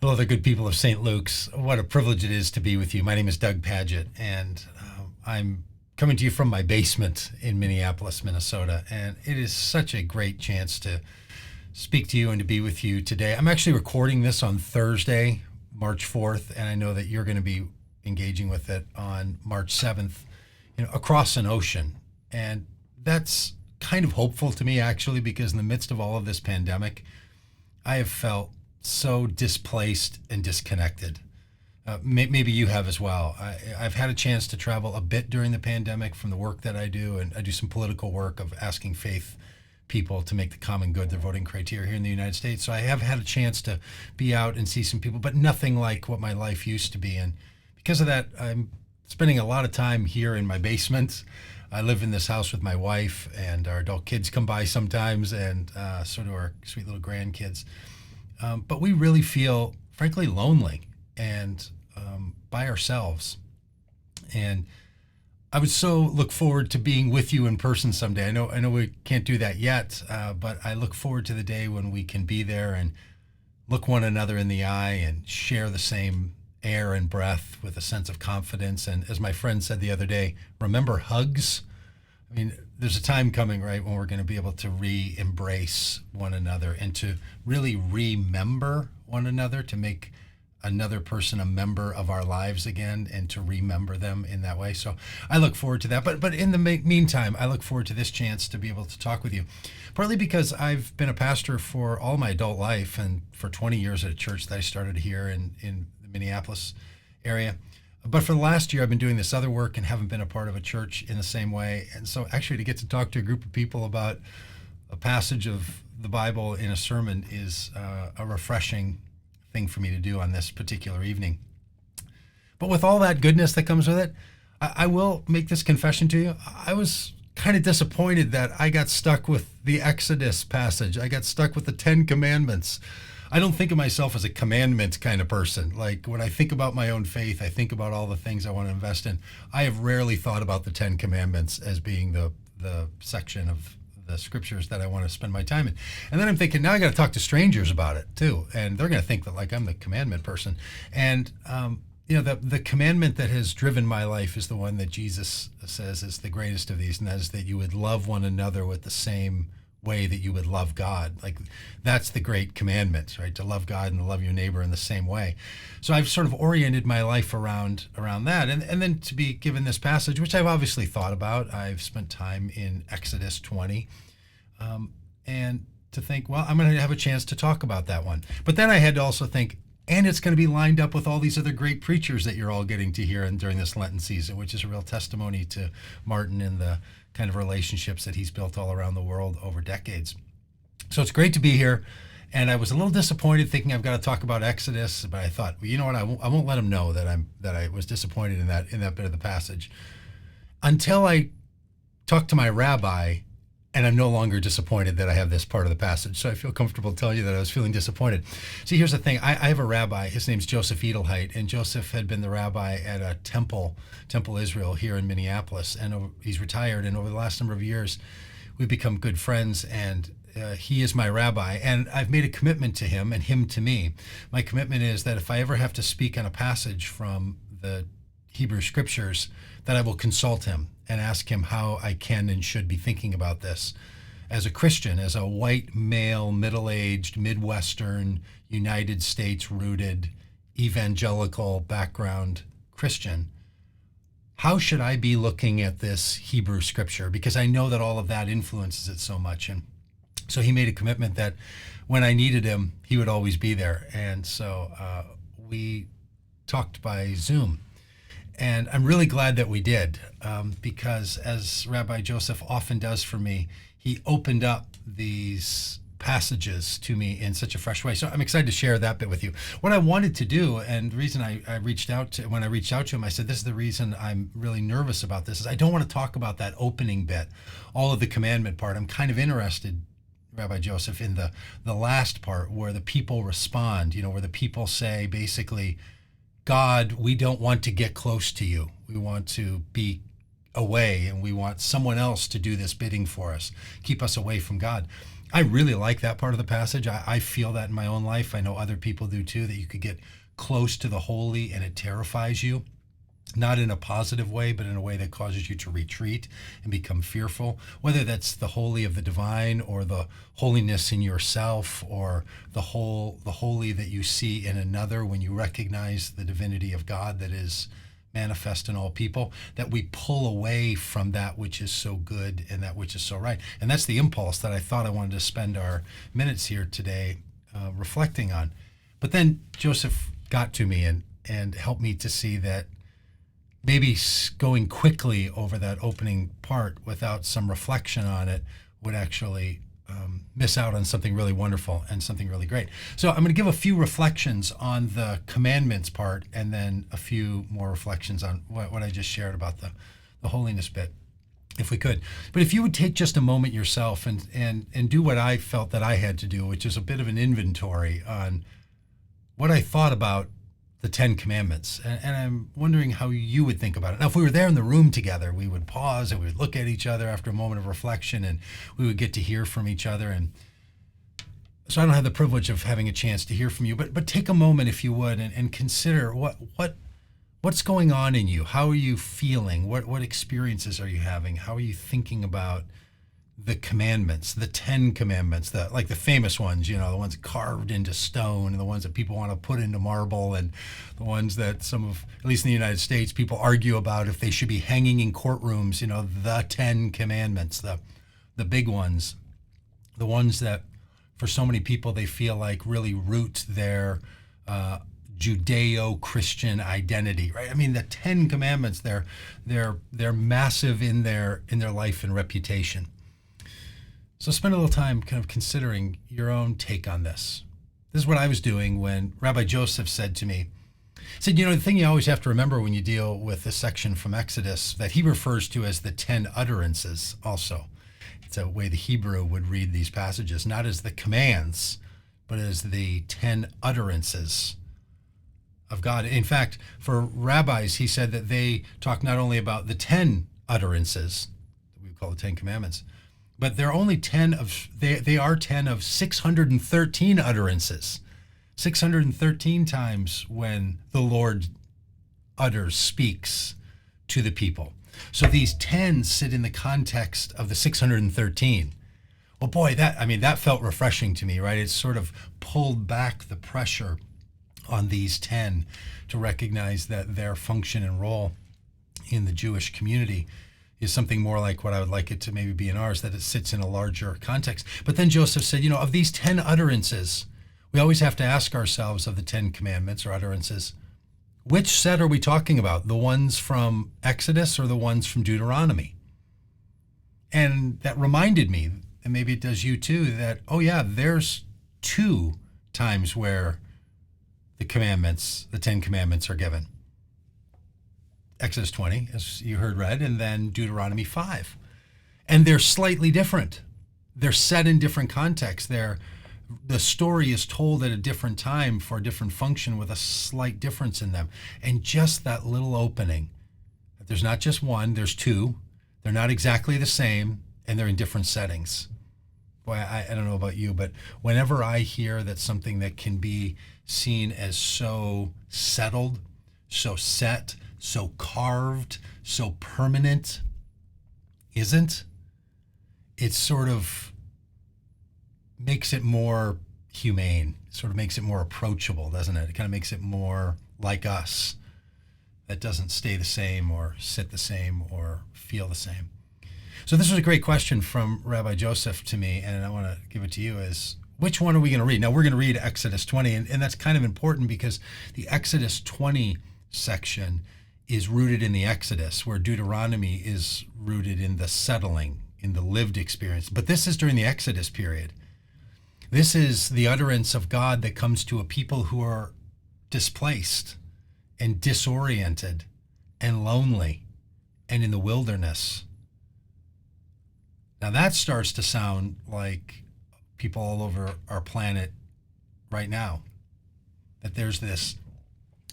Hello there, good people of St. Luke's. What a privilege it is to be with you. My name is Doug Pagitt, and I'm coming to you from my basement in Minneapolis, Minnesota. And it is such a great chance to speak to you and to be with you today. I'm actually recording this on Thursday, March 4th, and I know that you're going to be engaging with it on March 7th, across an ocean. And that's kind of hopeful to me, actually, because in the midst of all of this pandemic, I have felt so displaced and disconnected. Maybe you have as well. I've had a chance to travel a bit during the pandemic from the work that I do, and I do some political work of asking faith people to make the common good their voting criteria here in the United States. So I have had a chance to be out and see some people, but nothing like what my life used to be. And because of that, I'm spending a lot of time here in my basement. I live in this house with my wife, and our adult kids come by sometimes, and so do our sweet little grandkids. But we really feel, frankly, lonely and by ourselves. And I would so look forward to being with you in person someday. I know we can't do that yet, but I look forward to the day when we can be there and look one another in the eye and share the same air and breath with a sense of confidence. And as my friend said the other day, remember hugs? I mean, there's a time coming, right, when we're going to be able to re-embrace one another and to really remember one another, to make another person a member of our lives again and to remember them in that way. So I look forward to that. But in the meantime, I look forward to this chance to be able to talk with you, partly because I've been a pastor for all my adult life and for 20 years at a church that I started here in the Minneapolis area. But for the last year, I've been doing this other work and haven't been a part of a church in the same way. And so actually to get to talk to a group of people about a passage of the Bible in a sermon is a refreshing thing for me to do on this particular evening. But with all that goodness that comes with it, I will make this confession to you. I was kind of disappointed that I got stuck with the Exodus passage. I got stuck with the 10 Commandments. I don't think of myself as a commandment kind of person. Like when I think about my own faith, I think about all the things I want to invest in. I have rarely thought about the 10 Commandments as being the section of the scriptures that I want to spend my time in. And then I'm thinking, now I got to talk to strangers about it too. And they're going to think that like I'm the commandment person. And, the commandment that has driven my life is the one that Jesus says is the greatest of these. And that is that you would love one another with the same way that you would love God. Like that's the great commandment, right? To love God and to love your neighbor in the same way. So I've sort of oriented my life around that. And then to be given this passage, which I've obviously thought about, I've spent time in Exodus 20, and to think, well, I'm going to have a chance to talk about that one. But then I had to also think, and it's going to be lined up with all these other great preachers that you're all getting to hear during this Lenten season, which is a real testimony to Martin and the kind of relationships that he's built all around the world over decades. So it's great to be here. And I was a little disappointed thinking I've got to talk about Exodus, but I thought, well, you know what, I won't let him know that I was disappointed in that bit of the passage until I talked to my rabbi. And I'm no longer disappointed that I have this part of the passage. So I feel comfortable telling you that I was feeling disappointed. See, here's the thing. I have a rabbi. His name's Joseph Edelheit. And Joseph had been the rabbi at a Temple Israel here in Minneapolis. And he's retired. And over the last number of years, we've become good friends. And he is my rabbi. And I've made a commitment to him and him to me. My commitment is that if I ever have to speak on a passage from the Hebrew scriptures, that I will consult him and ask him how I can and should be thinking about this. As a Christian, as a white, male, middle-aged, Midwestern, United States-rooted, evangelical background Christian, how should I be looking at this Hebrew scripture? Because I know that all of that influences it so much. And so he made a commitment that when I needed him, he would always be there. And so we talked by Zoom. And I'm really glad that we did, because as Rabbi Joseph often does for me, he opened up these passages to me in such a fresh way. So I'm excited to share that bit with you. What I wanted to do, and the reason I reached out to him, I said, this is the reason I'm really nervous about this, is I don't want to talk about that opening bit, all of the commandment part. I'm kind of interested, Rabbi Joseph, in the last part where the people respond, where the people say basically, God, we don't want to get close to you. We want to be away, and we want someone else to do this bidding for us. Keep us away from God. I really like that part of the passage. I feel that in my own life. I know other people do too, that you could get close to the holy and it terrifies you. Not in a positive way, but in a way that causes you to retreat and become fearful, whether that's the holy of the divine or the holiness in yourself or the holy that you see in another when you recognize the divinity of God that is manifest in all people, that we pull away from that which is so good and that which is so right. And that's the impulse that I thought I wanted to spend our minutes here today reflecting on. But then Joseph got to me and helped me to see that maybe going quickly over that opening part without some reflection on it would actually miss out on something really wonderful and something really great. So I'm going to give a few reflections on the commandments part and then a few more reflections on what I just shared about the holiness bit, if we could. But if you would take just a moment yourself and do what I felt that I had to do, which is a bit of an inventory on what I thought about the 10 Commandments. And I'm wondering how you would think about it. Now, if we were there in the room together, we would pause and we would look at each other after a moment of reflection and we would get to hear from each other. And so I don't have the privilege of having a chance to hear from you, but take a moment, if you would, and consider what's going on in you. How are you feeling? What experiences are you having? How are you thinking about the commandments, the 10 Commandments, like the famous ones, the ones carved into stone and the ones that people want to put into marble and the ones that at least in the United States, people argue about if they should be hanging in courtrooms, the 10 Commandments, the big ones, the ones that for so many people, they feel like really root their Judeo-Christian identity, right? I mean, the 10 Commandments, they're massive in their life and reputation. So spend a little time kind of considering your own take on this. This is what I was doing when Rabbi Joseph said to me, the thing you always have to remember when you deal with this section from Exodus that he refers to as the 10 utterances also. It's a way the Hebrew would read these passages, not as the commands, but as the 10 utterances of God. In fact, for rabbis, he said that they talk not only about the 10 utterances, that we call the 10 Commandments, but they're only 10 of, they are 10 of 613 utterances. 613 times when the Lord speaks to the people. So these 10 sit in the context of the 613. Well, boy, that felt refreshing to me, right? It sort of pulled back the pressure on these 10 to recognize that their function and role in the Jewish community is something more like what I would like it to maybe be in ours, that it sits in a larger context. But then Joseph said, of these 10 utterances, we always have to ask ourselves of the 10 Commandments or utterances, which set are we talking about? The ones from Exodus or the ones from Deuteronomy? And that reminded me, and maybe it does you too, that, there's 2 times where the 10 Commandments are given. Exodus 20, as you heard read, and then Deuteronomy 5. And they're slightly different. They're set in different contexts. The story is told at a different time for a different function with a slight difference in them. And just that little opening, that there's not just one, there's 2. They're not exactly the same, and they're in different settings. Boy, I don't know about you, but whenever I hear that something that can be seen as so settled, so set, so carved, so permanent, it sort of makes it more humane, sort of makes it more approachable, doesn't it? It kind of makes it more like us. That doesn't stay the same or sit the same or feel the same. So this was a great question from Rabbi Joseph to me, and I want to give it to you, is which one are we going to read? Now, we're going to read Exodus 20, and that's kind of important because the Exodus 20 section is rooted in the Exodus, where Deuteronomy is rooted in the settling, in the lived experience. But this is during the Exodus period. This is the utterance of God that comes to a people who are displaced and disoriented and lonely and in the wilderness. Now that starts to sound like people all over our planet right now, that there's this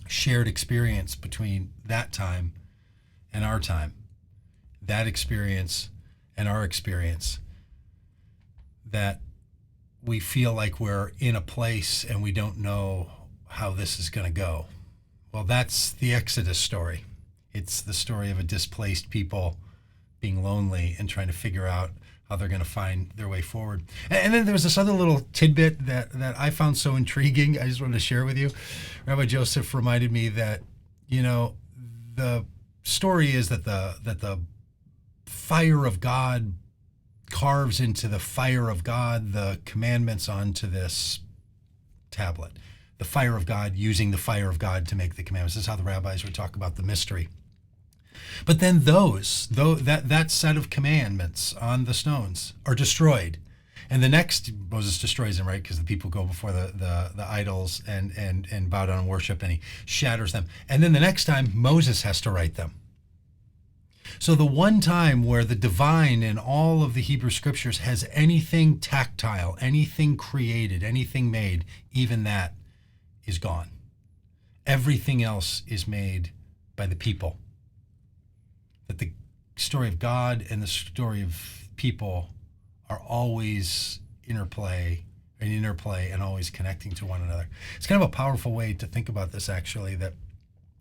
shared experience between that time and our time, that experience and our experience, that we feel like we're in a place and we don't know how this is going to go. Well, that's the Exodus story. It's the story of a displaced people being lonely and trying to figure out how they're going to find their way forward. And then there was this other little tidbit that I found so intriguing. I just wanted to share with you. Rabbi Joseph reminded me that, the story is that the fire of God carves into the fire of God the commandments onto this tablet. The fire of God using the fire of God to make the commandments. This is how the rabbis would talk about the mystery. But then that set of commandments on the stones are destroyed. And the next, Moses destroys them, right? Because the people go before the idols and bow down and worship, and he shatters them. And then the next time, Moses has to write them. So the one time where the divine in all of the Hebrew scriptures has anything tactile, anything created, anything made, even that is gone. Everything else is made by the people. That the story of God and the story of people are always interplay and always connecting to one another. It's kind of a powerful way to think about this, actually, that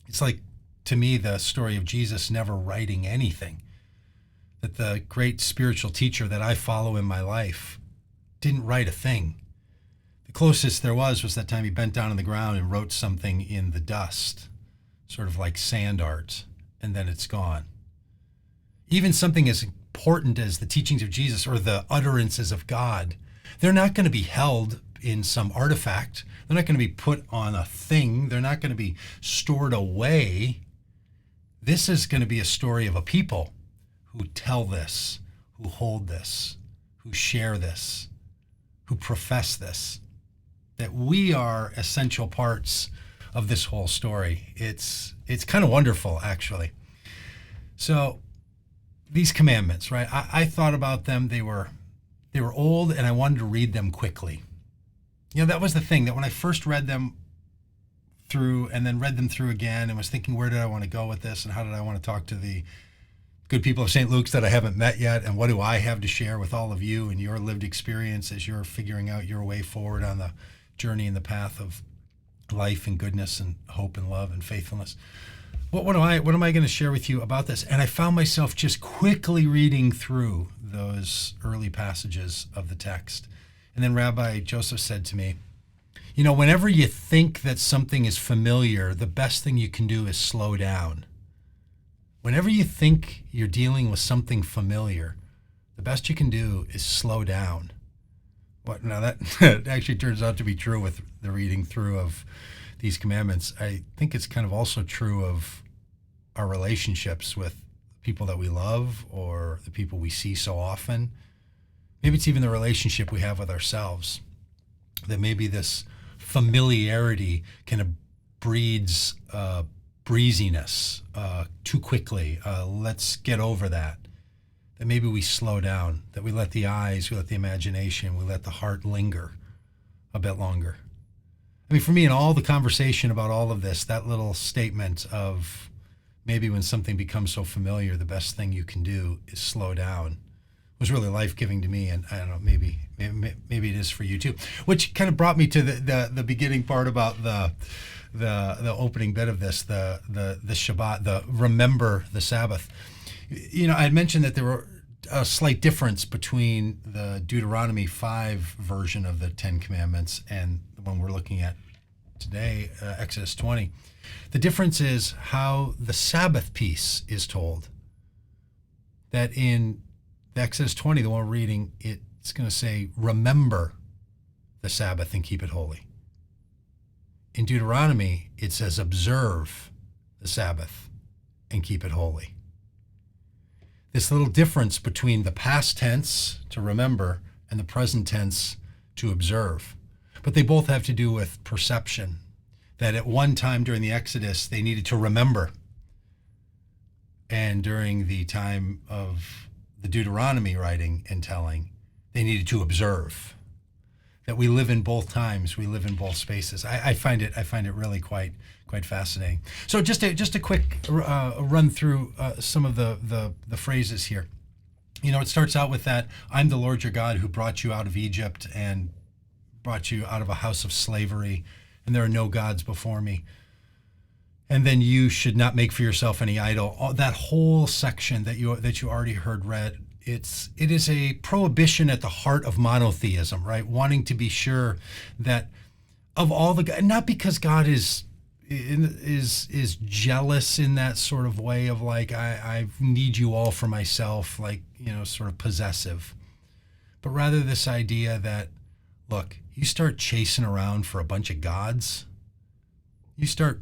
it's like, to me, the story of Jesus never writing anything. That the great spiritual teacher that I follow in my life didn't write a thing. The closest there was that time he bent down on the ground and wrote something in the dust, sort of like sand art, and then it's gone. Even something as important as the teachings of Jesus or the utterances of God, they're not going to be held in some artifact. They're not going to be put on a thing. They're not going to be stored away. This is going to be a story of a people who tell this, who hold this, who share this, who profess this, that we are essential parts of this whole story. It's kind of wonderful, actually. So these commandments, right? I thought about them. They were old, and I wanted to read them quickly. That was the thing, that when I first read them through and then read them through again and was thinking, where did I want to go with this, and how did I want to talk to the good people of St. Luke's that I haven't met yet, and what do I have to share with all of you and your lived experience as you're figuring out your way forward on the journey and the path of life and goodness and hope and love and faithfulness. What am I going to share with you about this? And I found myself just quickly reading through those early passages of the text. And then Rabbi Joseph said to me, whenever you think that something is familiar, the best thing you can do is slow down. Whenever you think you're dealing with something familiar, the best you can do is slow down. Now that actually turns out to be true with the reading through of these commandments. I think it's kind of also true of our relationships with people that we love or the people we see so often. Maybe it's even the relationship we have with ourselves, that maybe this familiarity kind of breeds breeziness too quickly. Let's get over that. That maybe we slow down, that we let the eyes, we let the imagination, we let the heart linger a bit longer. I mean, for me, in all the conversation about all of this, that little statement of maybe when something becomes so familiar, the best thing you can do is slow down, was really life-giving to me. And I don't know, maybe it is for you too, which kind of brought me to the beginning part about the opening bit of this, the Shabbat, the remember the Sabbath. I had mentioned that there were a slight difference between the Deuteronomy 5 version of the Ten Commandments and the one we're looking at today, Exodus 20. The difference is how the Sabbath piece is told. That in Exodus 20, the one we're reading, it's going to say, remember the Sabbath and keep it holy. In Deuteronomy, it says, observe the Sabbath and keep it holy. This little difference between the past tense, to remember, and the present tense, to observe. But they both have to do with perception. That at one time during the Exodus, they needed to remember. And during the time of the Deuteronomy writing and telling, they needed to observe. That we live in both times, we live in both spaces. I find it really quite fascinating. So just a quick run through some of the phrases here. It starts out with that, I'm the Lord your God who brought you out of Egypt, and brought you out of a house of slavery, and there are no gods before me. And then you should not make for yourself any idol. That whole section that you already heard read, it is a prohibition at the heart of monotheism, right? Wanting to be sure that of all the, not because God is jealous in that sort of way of like, I need you all for myself, like, sort of possessive, but rather this idea that, look, you start chasing around for a bunch of gods, you start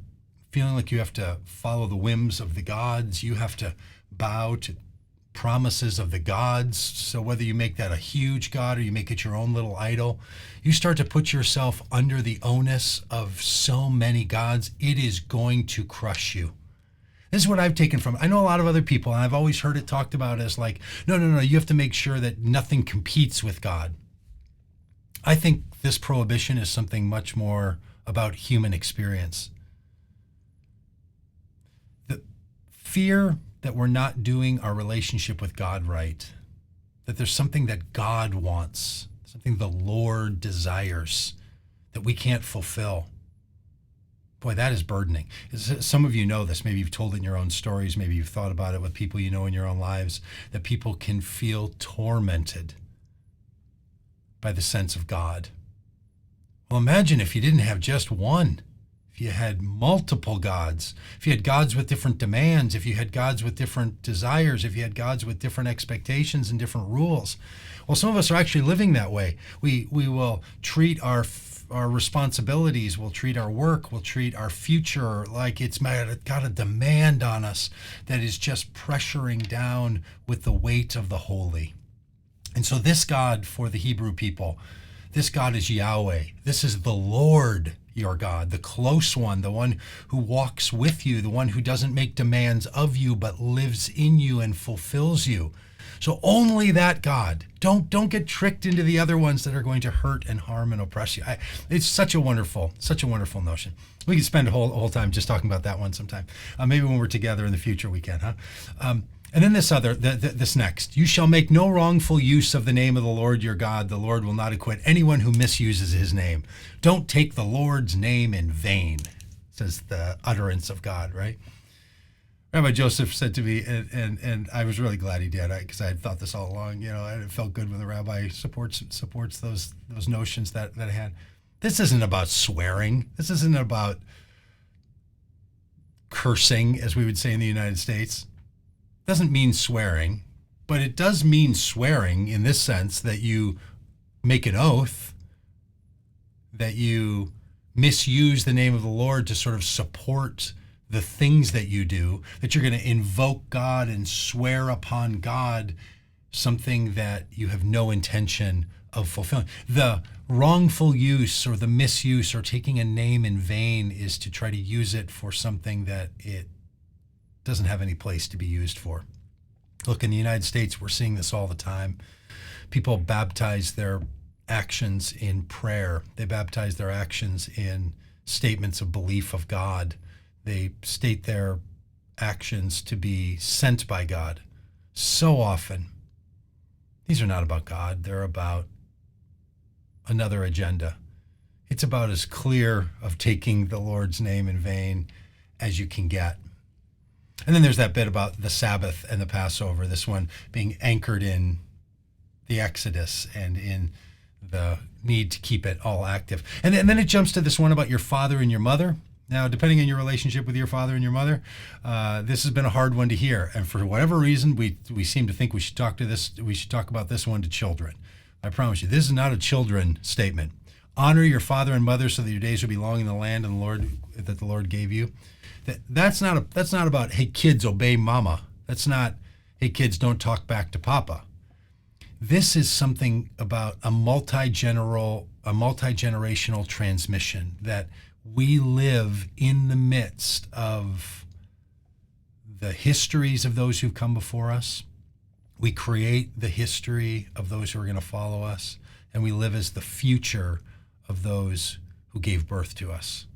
feeling like you have to follow the whims of the gods, you have to bow to promises of the gods. So whether you make that a huge god or you make it your own little idol, you start to put yourself under the onus of so many gods, it is going to crush you. This is what I've taken from it. I know a lot of other people, and I've always heard it talked about as like, no, you have to make sure that nothing competes with God. I think this prohibition is something much more about human experience. The fear that we're not doing our relationship with God right, that there's something that God wants, something the Lord desires that we can't fulfill. Boy, that is burdening. Some of you know this. Maybe you've told it in your own stories. Maybe you've thought about it with people you know in your own lives, that people can feel tormented by the sense of God. Well, imagine if you didn't have just one. If you had multiple gods, if you had gods with different demands, if you had gods with different desires, if you had gods with different expectations and different rules. Well, some of us are actually living that way. We will treat our responsibilities, we'll treat our work, we'll treat our future like it's got a demand on us that is just pressuring down with the weight of the holy. And so this God for the Hebrew people, this God is Yahweh. This is the Lord your God, the close one, the one who walks with you, the one who doesn't make demands of you, but lives in you and fulfills you. So only that God. Don't get tricked into the other ones that are going to hurt and harm and oppress you. It's such a wonderful notion. We could spend a whole time just talking about that one sometime. Maybe when we're together in the future we can, huh? And then this next, you shall make no wrongful use of the name of the Lord your God. The Lord will not acquit anyone who misuses his name. Don't take the Lord's name in vain, says the utterance of God, right? Rabbi Joseph said to me, and I was really glad he did, because I had thought this all along, and it felt good when the rabbi supports those notions that I had. This isn't about swearing. This isn't about cursing, as we would say in the United States. Doesn't mean swearing, but it does mean swearing in this sense that you make an oath, that you misuse the name of the Lord to sort of support the things that you do, that you're going to invoke God and swear upon God something that you have no intention of fulfilling. The wrongful use or the misuse or taking a name in vain is to try to use it for something that it doesn't have any place to be used for. Look, in the United States, we're seeing this all the time. People baptize their actions in prayer. They baptize their actions in statements of belief of God. They state their actions to be sent by God. So often, these are not about God. They're about another agenda. It's about as clear of taking the Lord's name in vain as you can get. And then there's that bit about the Sabbath and the Passover, this one being anchored in the Exodus and in the need to keep it all active. And then it jumps to this one about your father and your mother. Now, depending on your relationship with your father and your mother, this has been a hard one to hear. And for whatever reason, we seem to think we should talk about this one to children. I promise you, this is not a children statement. Honor your father and mother so that your days will be long in the land and that the Lord gave you. That's not about, hey, kids, obey mama. That's not, hey, kids, don't talk back to papa. This is something about a multi-generational transmission, that we live in the midst of the histories of those who've come before us. We create the history of those who are going to follow us, and we live as the future of those who gave birth to us.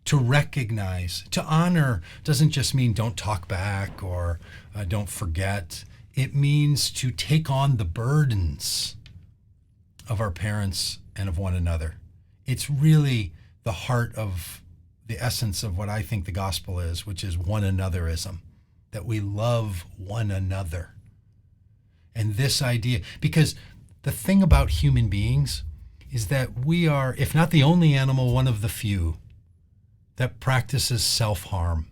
To recognize, to honor doesn't just mean don't talk back or don't forget. It means to take on the burdens of our parents and of one another. It's really the heart of the essence of what I think the gospel is, which is one anotherism, that we love one another. And this idea, because the thing about human beings is that we are, if not the only animal, one of the few that practices self-harm.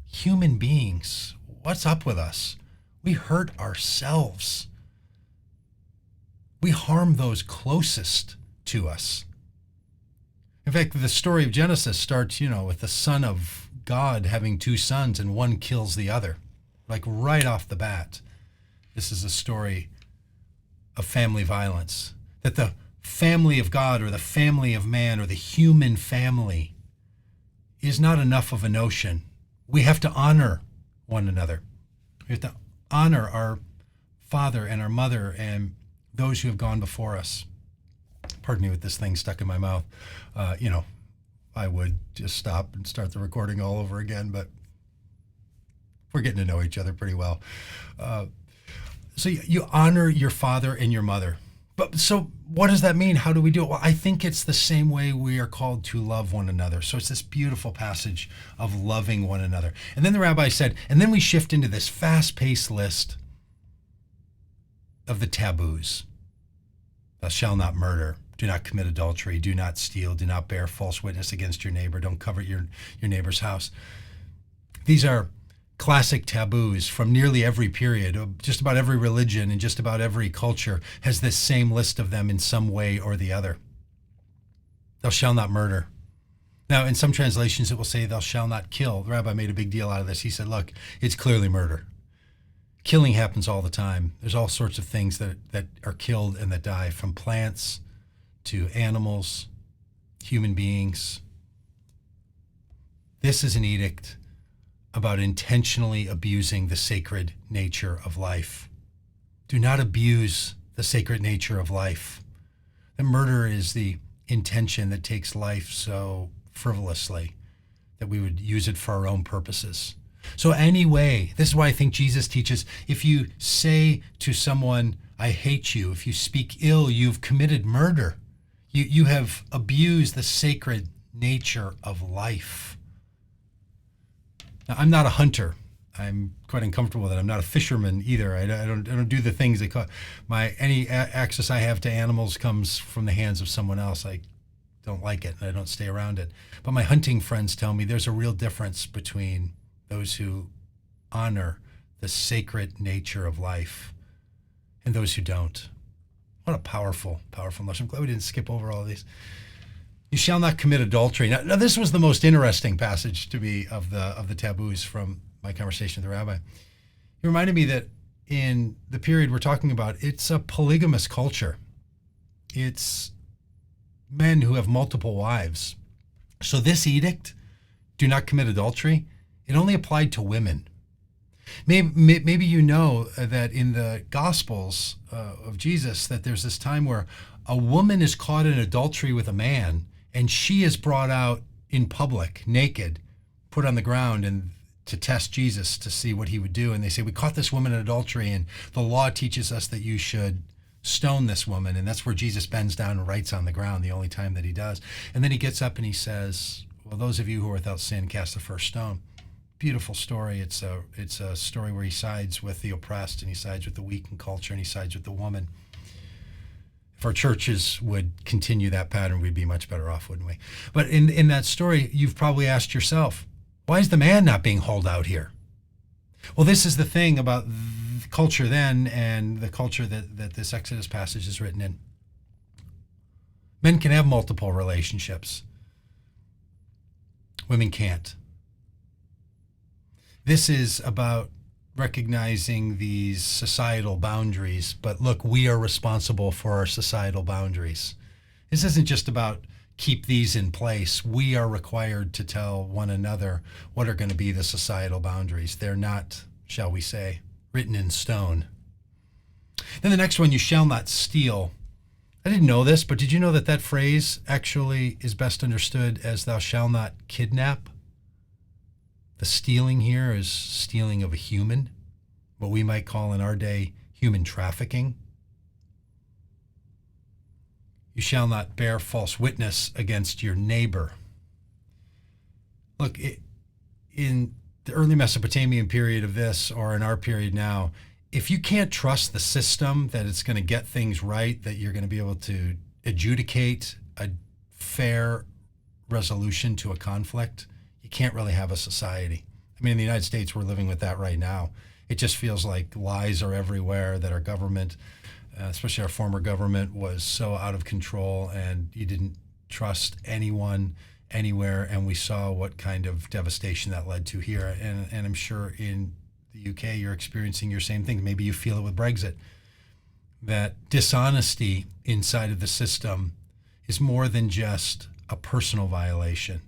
Human beings, what's up with us? We hurt ourselves. We harm those closest to us. In fact, the story of Genesis starts, with the son of God having two sons and one kills the other, like right off the bat. This is a story of family violence, that the family of God or the family of man or the human family is not enough of a notion. We have to honor one another. We have to honor our father and our mother and those who have gone before us. Pardon me with this thing stuck in my mouth. I would just stop and start the recording all over again, but we're getting to know each other pretty well. So you honor your father and your mother. But so what does that mean? How do we do it? Well, I think it's the same way we are called to love one another. So it's this beautiful passage of loving one another. And then the rabbi said, and then we shift into this fast-paced list of the taboos. Thou shalt not murder. Do not commit adultery. Do not steal. Do not bear false witness against your neighbor. Don't covet your neighbor's house. These are classic taboos from nearly every period. Just about every religion and just about every culture has this same list of them in some way or the other. Thou shalt not murder. Now, in some translations, it will say, thou shalt not kill. The rabbi made a big deal out of this. He said, look, it's clearly murder. Killing happens all the time. There's all sorts of things that are killed and that die, from plants to animals, human beings. This is an edict about intentionally abusing the sacred nature of life. Do not abuse the sacred nature of life. The murder is the intention that takes life so frivolously that we would use it for our own purposes. So anyway, this is why I think Jesus teaches, if you say to someone, I hate you, if you speak ill, you've committed murder. You have abused the sacred nature of life. Now, I'm not a hunter. I'm quite uncomfortable with it. I'm not a fisherman either. I don't do the things that any access I have to animals comes from the hands of someone else. I don't like it and I don't stay around it. But my hunting friends tell me there's a real difference between those who honor the sacred nature of life and those who don't. What a powerful, powerful lesson. I'm glad we didn't skip over all of these. You shall not commit adultery. Now this was the most interesting passage to me of the taboos from my conversation with the rabbi. He reminded me that in the period we're talking about, it's a polygamous culture. It's men who have multiple wives. So this edict, do not commit adultery, it only applied to women. Maybe you know that in the Gospels of Jesus that there's this time where a woman is caught in adultery with a man and she is brought out in public, naked, put on the ground and to test Jesus to see what he would do. And they say, we caught this woman in adultery and the law teaches us that you should stone this woman. And that's where Jesus bends down and writes on the ground, the only time that he does. And then he gets up and he says, well, those of you who are without sin, cast the first stone. Beautiful story. It's a story where he sides with the oppressed and he sides with the weak in culture and he sides with the woman. If our churches would continue that pattern, we'd be much better off, wouldn't we? But in that story, you've probably asked yourself, why is the man not being hauled out here? Well, this is the thing about the culture then and the culture that this Exodus passage is written in. Men can have multiple relationships. Women can't. This is about recognizing these societal boundaries, but look, we are responsible for our societal boundaries. This isn't just about keep these in place. We are required to tell one another what are going to be the societal boundaries. They're not, shall we say, written in stone. Then the next one, you shall not steal. I didn't know this, but did you know that phrase actually is best understood as thou shalt not kidnap? The stealing here is stealing of a human, what we might call in our day human trafficking. You shall not bear false witness against your neighbor. Look, in the early Mesopotamian period of this, or in our period now, if you can't trust the system that it's going to get things right, that you're going to be able to adjudicate a fair resolution to a conflict, you can't really have a society. I mean, in the United States, we're living with that right now. It just feels like lies are everywhere, that our government, especially our former government, was so out of control, and you didn't trust anyone anywhere. And we saw what kind of devastation that led to here. And I'm sure in the UK, you're experiencing your same thing. Maybe you feel it with Brexit, that dishonesty inside of the system is more than just a personal violation.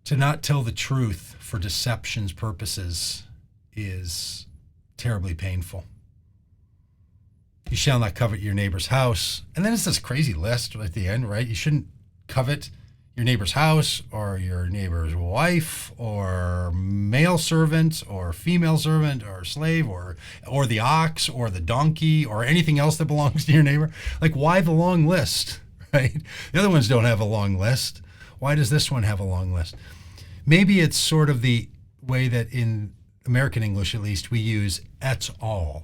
To not tell the truth for deception's purposes is terribly painful. You shall not covet your neighbor's house. And then it's this crazy list at the end, right? You shouldn't covet your neighbor's house or your neighbor's wife or male servant or female servant or slave or the ox or the donkey or anything else that belongs to your neighbor. Like, why the long list, right? The other ones don't have a long list. Why does this one have a long list? Maybe it's sort of the way that in American English, at least, we use "et al."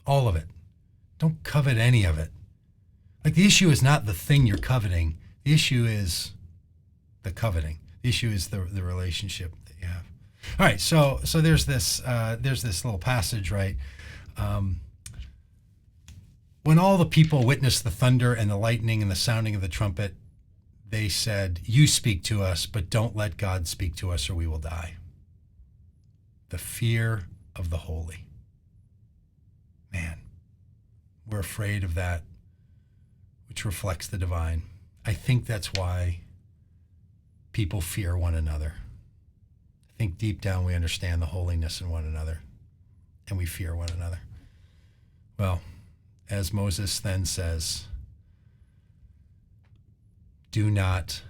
All of it. Don't covet any of it. Like, the issue is not the thing you're coveting. The issue is the coveting. The issue is the relationship that you have. All right, so there's this little passage, right? When all the people witnessed the thunder and the lightning and the sounding of the trumpet, they said, "You speak to us, but don't let God speak to us, or we will die." The fear of the holy. Man, we're afraid of that which reflects the divine. I think that's why people fear one another. I think deep down we understand the holiness in one another, and we fear one another. Well, as Moses then says, do not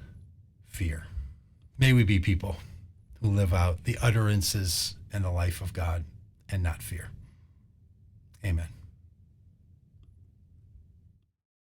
fear. May we be people who live out the utterances and the life of God and not fear. Amen.